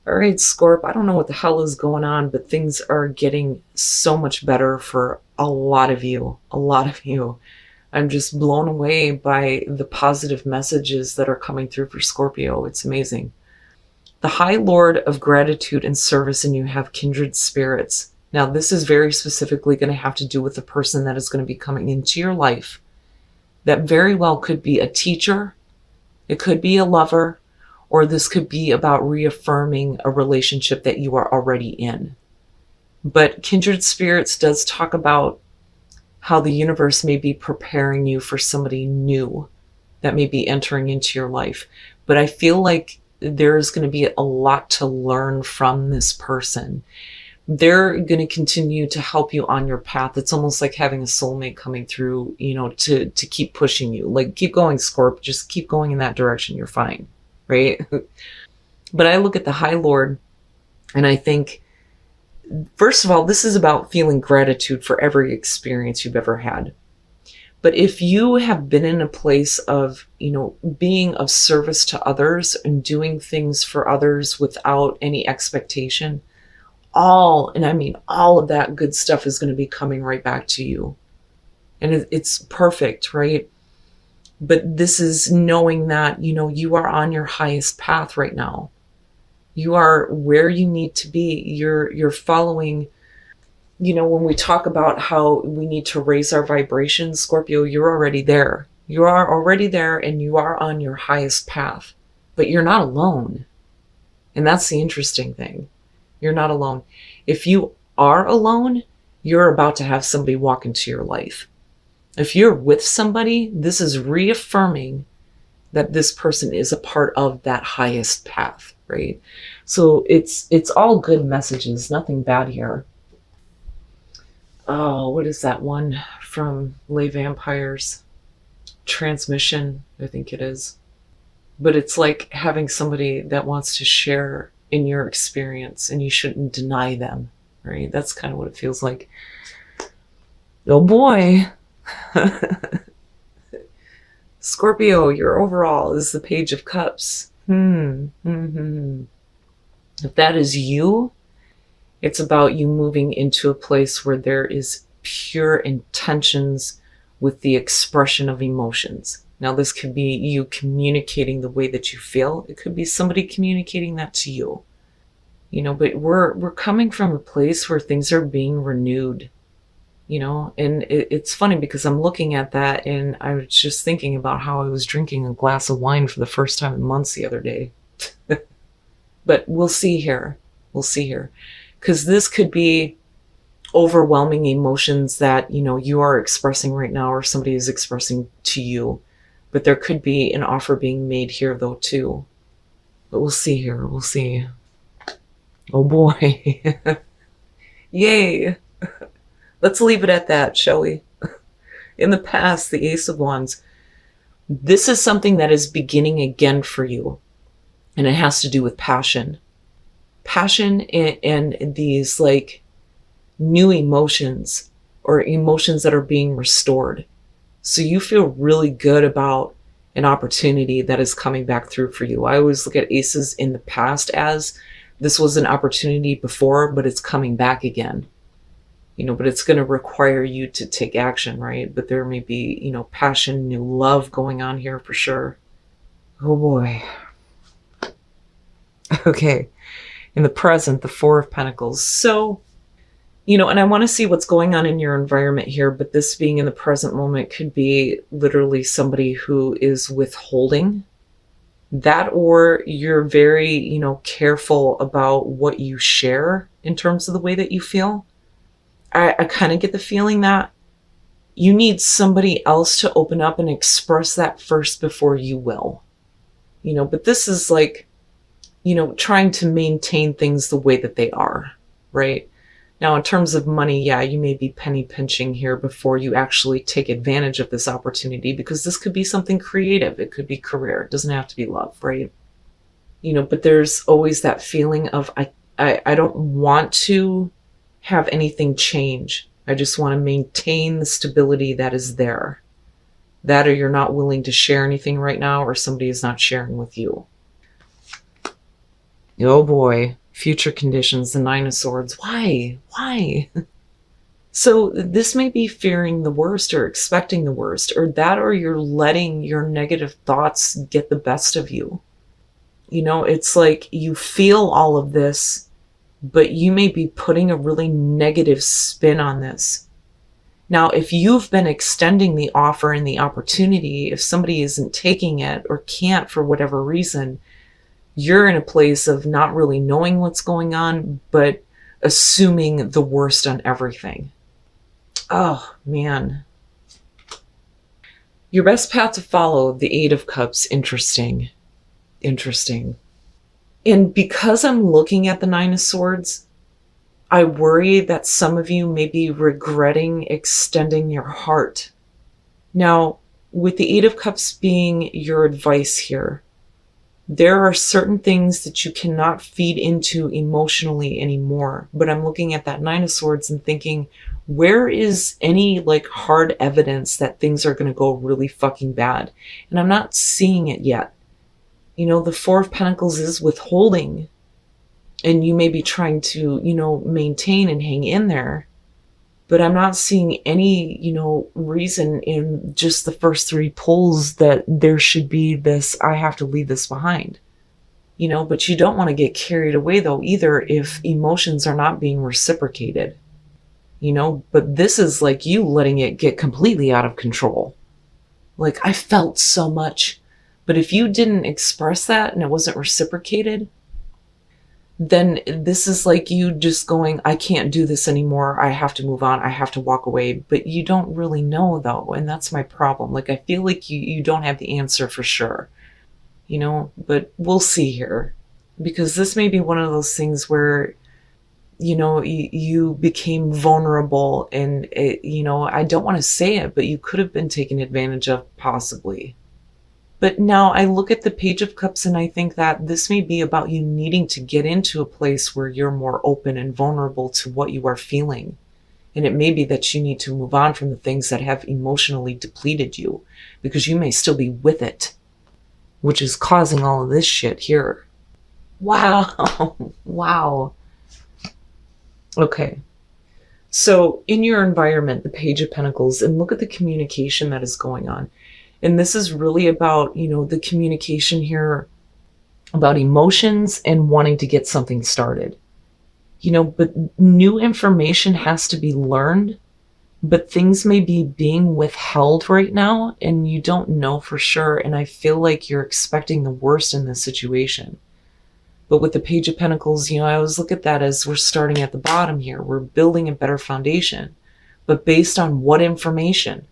All right, Scorp, I don't know what the hell is going on, but things are getting so much better for a lot of you. A lot of you. I'm just blown away by the positive messages that are coming through for Scorpio. It's amazing. The High Lord of Gratitude and Service, and you have kindred spirits. Now, this is very specifically going to have to do with the person that is going to be coming into your life. That very well could be a teacher, it could be a lover, or this could be about reaffirming a relationship that you are already in. But kindred spirits does talk about how the universe may be preparing you for somebody new that may be entering into your life. But I feel like there's going to be a lot to learn from this person. They're going to continue to help you on your path. It's almost like having a soulmate coming through, to keep pushing you. Like, keep going, Scorp. Just keep going in that direction. You're fine, right? But I look at the High Lord and I think, first of all, this is about feeling gratitude for every experience you've ever had. But if you have been in a place of, being of service to others and doing things for others without any expectation, all of that good stuff is going to be coming right back to you. And it's perfect, right? But this is knowing that, you are on your highest path right now. You are where you need to be. You're following, when we talk about how we need to raise our vibrations, Scorpio, you're already there. You are already there and you are on your highest path, but you're not alone. And that's the interesting thing. You're not alone. If you are alone, you're about to have somebody walk into your life. If you're with somebody, this is reaffirming that this person is a part of that highest path, right? So it's all good messages, nothing bad here. Oh, what is that one from Lay Vampires? Transmission, I think it is. But it's like having somebody that wants to share in your experience and you shouldn't deny them, right? That's kind of what it feels like. Oh boy. Scorpio, your overall is the Page of Cups. If that is you, it's about you moving into a place where there is pure intentions with the expression of emotions. Now, this could be you communicating the way that you feel. It could be somebody communicating that to you. But we're coming from a place where things are being renewed. And it's funny because I'm looking at that and I was just thinking about how I was drinking a glass of wine for the first time in months the other day. But we'll see here. We'll see here. Because this could be overwhelming emotions that, you are expressing right now or somebody is expressing to you. But there could be an offer being made here, though, too. But we'll see here. We'll see. Oh, boy. Yay. Let's leave it at that, shall we? In the past, the Ace of Wands. This is something that is beginning again for you. And it has to do with passion. Passion and these like new emotions or emotions that are being restored. So you feel really good about an opportunity that is coming back through for you. I always look at aces in the past as this was an opportunity before, but it's coming back again. But it's going to require you to take action, right? But there may be, passion, new love going on here for sure. Oh boy. Okay. In the present, the Four of Pentacles. So, and I want to see what's going on in your environment here, but this being in the present moment could be literally somebody who is withholding that, or you're very, careful about what you share in terms of the way that you feel. I kind of get the feeling that you need somebody else to open up and express that first before you will. But this is like, trying to maintain things the way that they are, right? Now, in terms of money, yeah, you may be penny pinching here before you actually take advantage of this opportunity, because this could be something creative. It could be career. It doesn't have to be love, right? But there's always that feeling of, I don't want to have anything change. I just want to maintain the stability that is there. That, or you're not willing to share anything right now, or somebody is not sharing with you. Oh boy, future conditions, the Nine of Swords. Why? Why? So this may be fearing the worst or expecting the worst, or that, or you're letting your negative thoughts get the best of you. You know, it's like you feel all of this, but you may be putting a really negative spin on this. Now, if you've been extending the offer and the opportunity, if somebody isn't taking it or can't for whatever reason, you're in a place of not really knowing what's going on, but assuming the worst on everything. Oh, man. Your best path to follow, the Eight of Cups. Interesting. Interesting. And because I'm looking at the Nine of Swords, I worry that some of you may be regretting extending your heart. Now, with the Eight of Cups being your advice here, there are certain things that you cannot feed into emotionally anymore. But I'm looking at that Nine of Swords and thinking, where is any like hard evidence that things are going to go really fucking bad? And I'm not seeing it yet. You know, the Four of Pentacles is withholding, and you may be trying to, you know, maintain and hang in there. But I'm not seeing any, you know, reason in just the first three pulls that there should be this, I have to leave this behind. You know, but you don't want to get carried away though either if emotions are not being reciprocated. You know, but this is like you letting it get completely out of control. Like, I felt so much. But if you didn't express that and it wasn't reciprocated, then this is like you just going, I can't do this anymore. I have to move on. I have to walk away. But you don't really know though. And that's my problem. Like, I feel like you don't have the answer for sure, you know, but we'll see here, because this may be one of those things where, you know, you became vulnerable and, you know, I don't want to say it, but you could have been taken advantage of possibly. But now I look at the Page of Cups and I think that this may be about you needing to get into a place where you're more open and vulnerable to what you are feeling. And it may be that you need to move on from the things that have emotionally depleted you, because you may still be with it, which is causing all of this shit here. Wow. Wow. Okay. So in your environment, the Page of Pentacles, and look at the communication that is going on. And this is really about, you know, the communication here about emotions and wanting to get something started. You know, but new information has to be learned, but things may be being withheld right now and you don't know for sure. And I feel like you're expecting the worst in this situation. But with the Page of Pentacles, you know, I always look at that as we're starting at the bottom here. We're building a better foundation. But based on what information?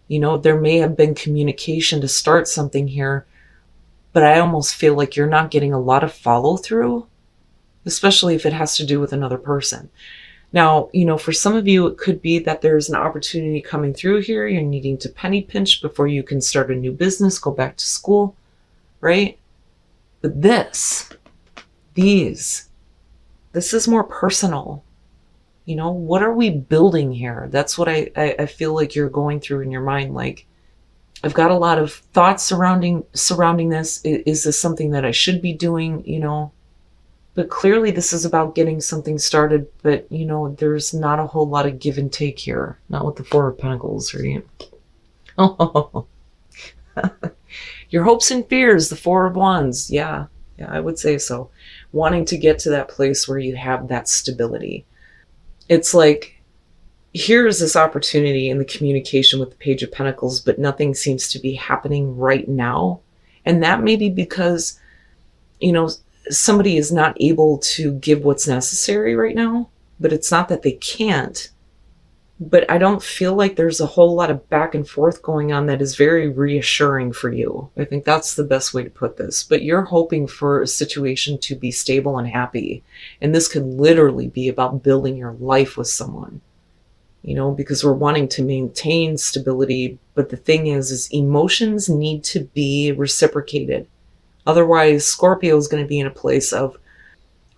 You know, there may have been communication to start something here, but I almost feel like you're not getting a lot of follow through, especially if it has to do with another person. Now, you know, for some of you, it could be that there's an opportunity coming through here. You're needing to penny pinch before you can start a new business, go back to school, right? But this is more personal. You know, what are we building here? That's what I feel like you're going through in your mind. Like, I've got a lot of thoughts surrounding this. Is this something that I should be doing? You know, but clearly this is about getting something started. But, you know, there's not a whole lot of give and take here. Not with the Four of Pentacles, right? Oh, your hopes and fears, the Four of Wands. Yeah, I would say so. Wanting to get to that place where you have that stability. It's like, here's this opportunity in the communication with the Page of Pentacles, but nothing seems to be happening right now. And that may be because, you know, somebody is not able to give what's necessary right now, but it's not that they can't. But I don't feel like there's a whole lot of back and forth going on that is very reassuring for you. I think that's the best way to put this. But you're hoping for a situation to be stable and happy. And this could literally be about building your life with someone, you know, because we're wanting to maintain stability. But the thing is emotions need to be reciprocated. Otherwise, Scorpio is going to be in a place of,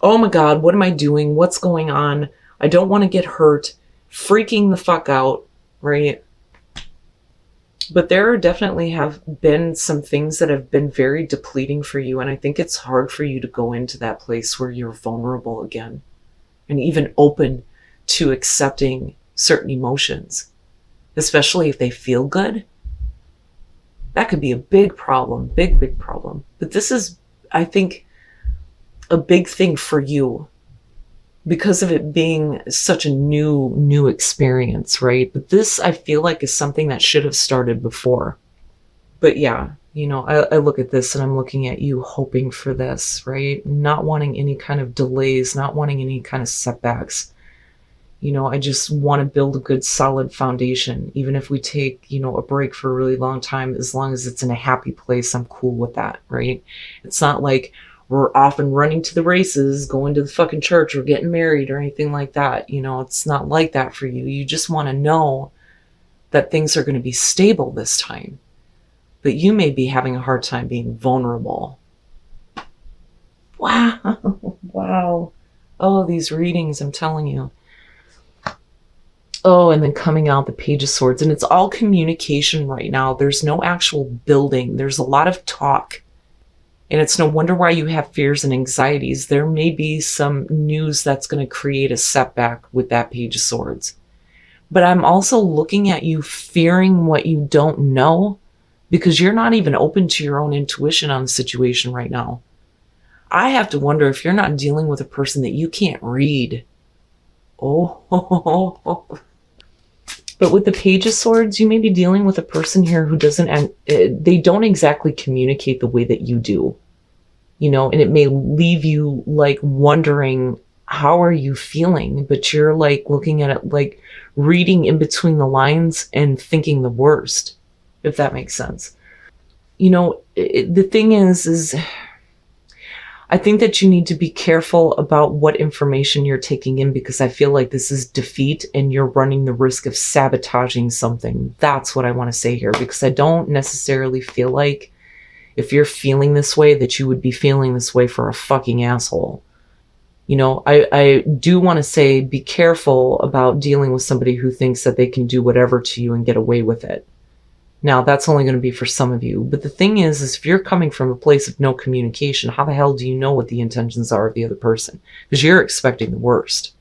oh my God, what am I doing? What's going on? I don't want to get hurt. Freaking the fuck out, right? But there definitely have been some things that have been very depleting for you. And I think it's hard for you to go into that place where you're vulnerable again and even open to accepting certain emotions, especially if they feel good. That could be a big problem, big problem. But this is, I think, a big thing for you because of it being such a new experience, right? But this, I feel like, is something that should have started before. But yeah, I look at this and I'm looking at you hoping for this, right? Not wanting any kind of delays, not wanting any kind of setbacks. I just want to build a good solid foundation. Even if we take, a break for a really long time, as long as it's in a happy place, I'm cool with that, right? It's not like we're off and running to the races, going to the fucking church or getting married or anything like that. It's not like that for you. You just want to know that things are going to be stable this time. But you may be having a hard time being vulnerable. Wow. Wow. Oh, these readings, I'm telling you. Oh, and then coming out the Page of Swords. And it's all communication right now. There's no actual building. There's a lot of talk. And it's no wonder why you have fears and anxieties. There may be some news that's going to create a setback with that Page of Swords. But I'm also looking at you fearing what you don't know because you're not even open to your own intuition on the situation right now. I have to wonder if you're not dealing with a person that you can't read. Oh. But with the Page of Swords, you may be dealing with a person here who they don't exactly communicate the way that you do. And it may leave you like wondering, how are you feeling? But you're like looking at it, like reading in between the lines and thinking the worst, if that makes sense. The thing is I think that you need to be careful about what information you're taking in because I feel like this is defeat and you're running the risk of sabotaging something. That's what I want to say here because I don't necessarily feel like if you're feeling this way that you would be feeling this way for a fucking asshole. I do want to say be careful about dealing with somebody who thinks that they can do whatever to you and get away with it. Now, that's only going to be for some of you. But the thing is if you're coming from a place of no communication, how the hell do you know what the intentions are of the other person? Because you're expecting the worst.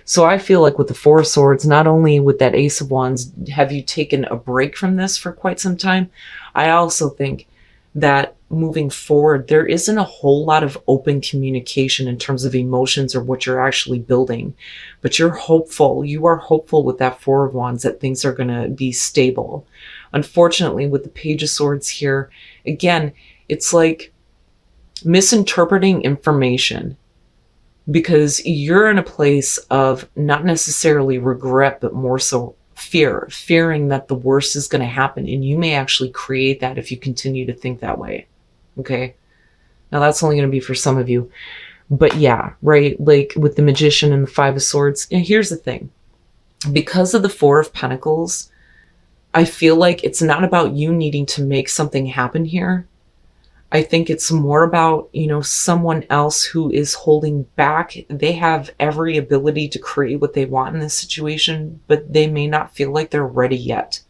So I feel like with the Four of Swords, not only with that Ace of Wands, have you taken a break from this for quite some time, I also think that moving forward, there isn't a whole lot of open communication in terms of emotions or what you're actually building. But you're hopeful. You are hopeful with that Four of Wands that things are going to be stable. Unfortunately, with the Page of Swords here, again, it's like misinterpreting information because you're in a place of not necessarily regret, but more so fearing that the worst is going to happen. And you may actually create that if you continue to think that way. Okay. Now that's only going to be for some of you, but yeah, right. Like with the Magician and the Five of Swords. And here's the thing, because of the Four of Pentacles, I feel like it's not about you needing to make something happen here. I think it's more about, someone else who is holding back. They have every ability to create what they want in this situation, but they may not feel like they're ready yet.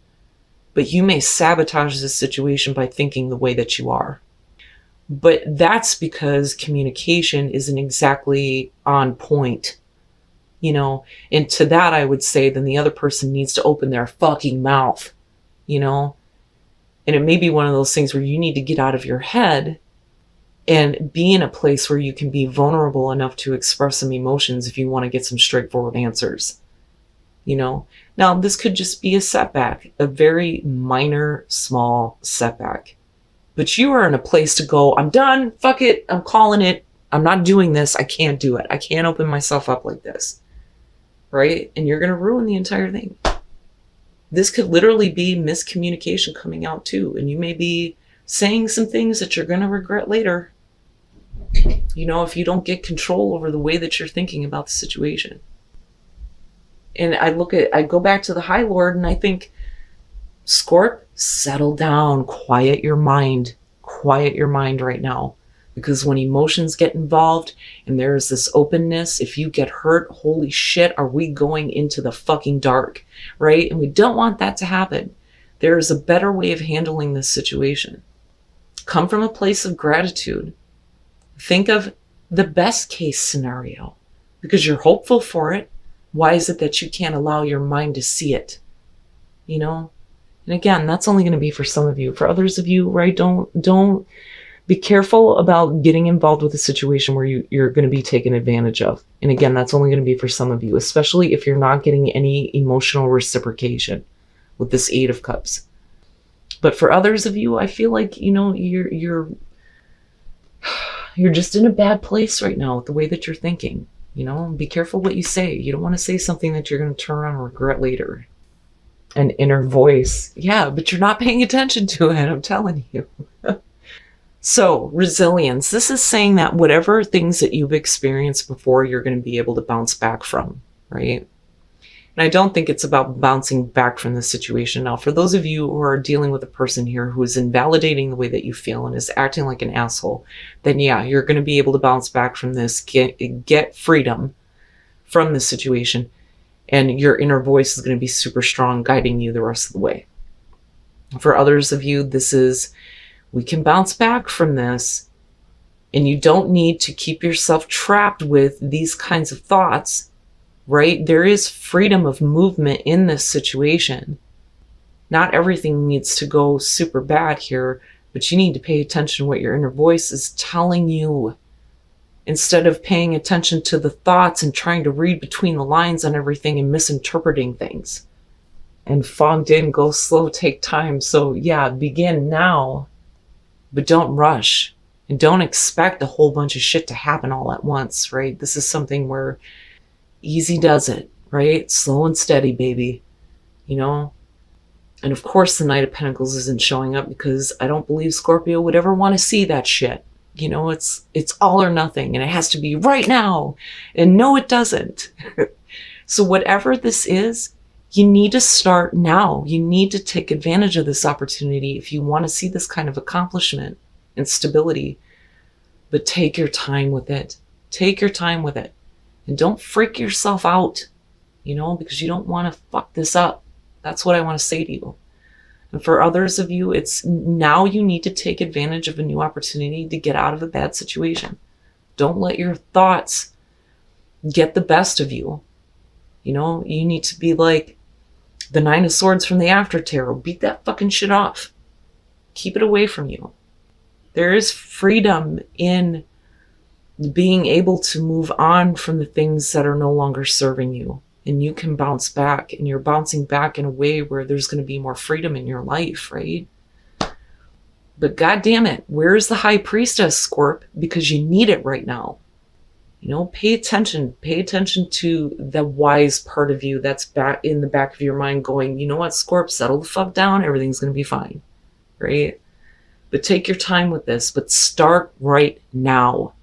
But you may sabotage this situation by thinking the way that you are. But that's because communication isn't exactly on point. And to that I would say then the other person needs to open their fucking mouth, And it may be one of those things where you need to get out of your head and be in a place where you can be vulnerable enough to express some emotions if you want to get some straightforward answers. Now this could just be a setback, a very minor, small setback. But you are in a place to go, I'm done, fuck it, I'm calling it, I'm not doing this, I can't do it. I can't open myself up like this. Right? And you're going to ruin the entire thing. This could literally be miscommunication coming out too. And you may be saying some things that you're going to regret later. If you don't get control over the way that you're thinking about the situation. And I go back to the High Lord and I think, Scorp, settle down, quiet your mind right now. Because when emotions get involved and there is this openness, if you get hurt, holy shit, are we going into the fucking dark, right? And we don't want that to happen. There is a better way of handling this situation. Come from a place of gratitude. Think of the best case scenario because you're hopeful for it. Why is it that you can't allow your mind to see it? You know? And again, that's only going to be for some of you. For others of you, right, don't be careful about getting involved with a situation where you're going to be taken advantage of. And again, that's only going to be for some of you, especially if you're not getting any emotional reciprocation with this Eight of Cups. But for others of you, I feel like, you know, you're just in a bad place right now with the way that you're thinking. You know, be careful what you say. You don't want to say something that you're going to turn around and regret later. An inner voice. Yeah, but you're not paying attention to it, I'm telling you. So, resilience. This is saying that whatever things that you've experienced before, you're going to be able to bounce back from, right? And I don't think it's about bouncing back from the situation. Now, for those of you who are dealing with a person here who is invalidating the way that you feel and is acting like an asshole, then yeah, you're going to be able to bounce back from this, get freedom from this situation, and your inner voice is going to be super strong, guiding you the rest of the way. For others of you, this is, we can bounce back from this, and you don't need to keep yourself trapped with these kinds of thoughts, right? There is freedom of movement in this situation. Not everything needs to go super bad here, but you need to pay attention to what your inner voice is telling you instead of paying attention to the thoughts and trying to read between the lines on everything and misinterpreting things. And fogged in, go slow, take time. So yeah, begin now. But don't rush and don't expect a whole bunch of shit to happen all at once, right? This is something where easy does it, right? Slow and steady, baby, you know? And of course the Knight of Pentacles isn't showing up because I don't believe Scorpio would ever want to see that shit. You know, it's all or nothing and it has to be right now. And no, it doesn't. So whatever this is, you need to start now. You need to take advantage of this opportunity if you want to see this kind of accomplishment and stability. But take your time with it. Take your time with it. And don't freak yourself out, you know, because you don't want to fuck this up. That's what I want to say to you. And for others of you, it's now you need to take advantage of a new opportunity to get out of a bad situation. Don't let your thoughts get the best of you. You know, you need to be like the Nine of Swords from the After Tarot. Beat that fucking shit off. Keep it away from you. There is freedom in being able to move on from the things that are no longer serving you. And you can bounce back. And you're bouncing back in a way where there's going to be more freedom in your life, right? But God damn it, where's the High Priestess, Scorp? Because you need it right now. You know, pay attention to the wise part of you that's back in the back of your mind going, you know what, Scorp, settle the fuck down. Everything's going to be fine, right? But take your time with this, but start right now.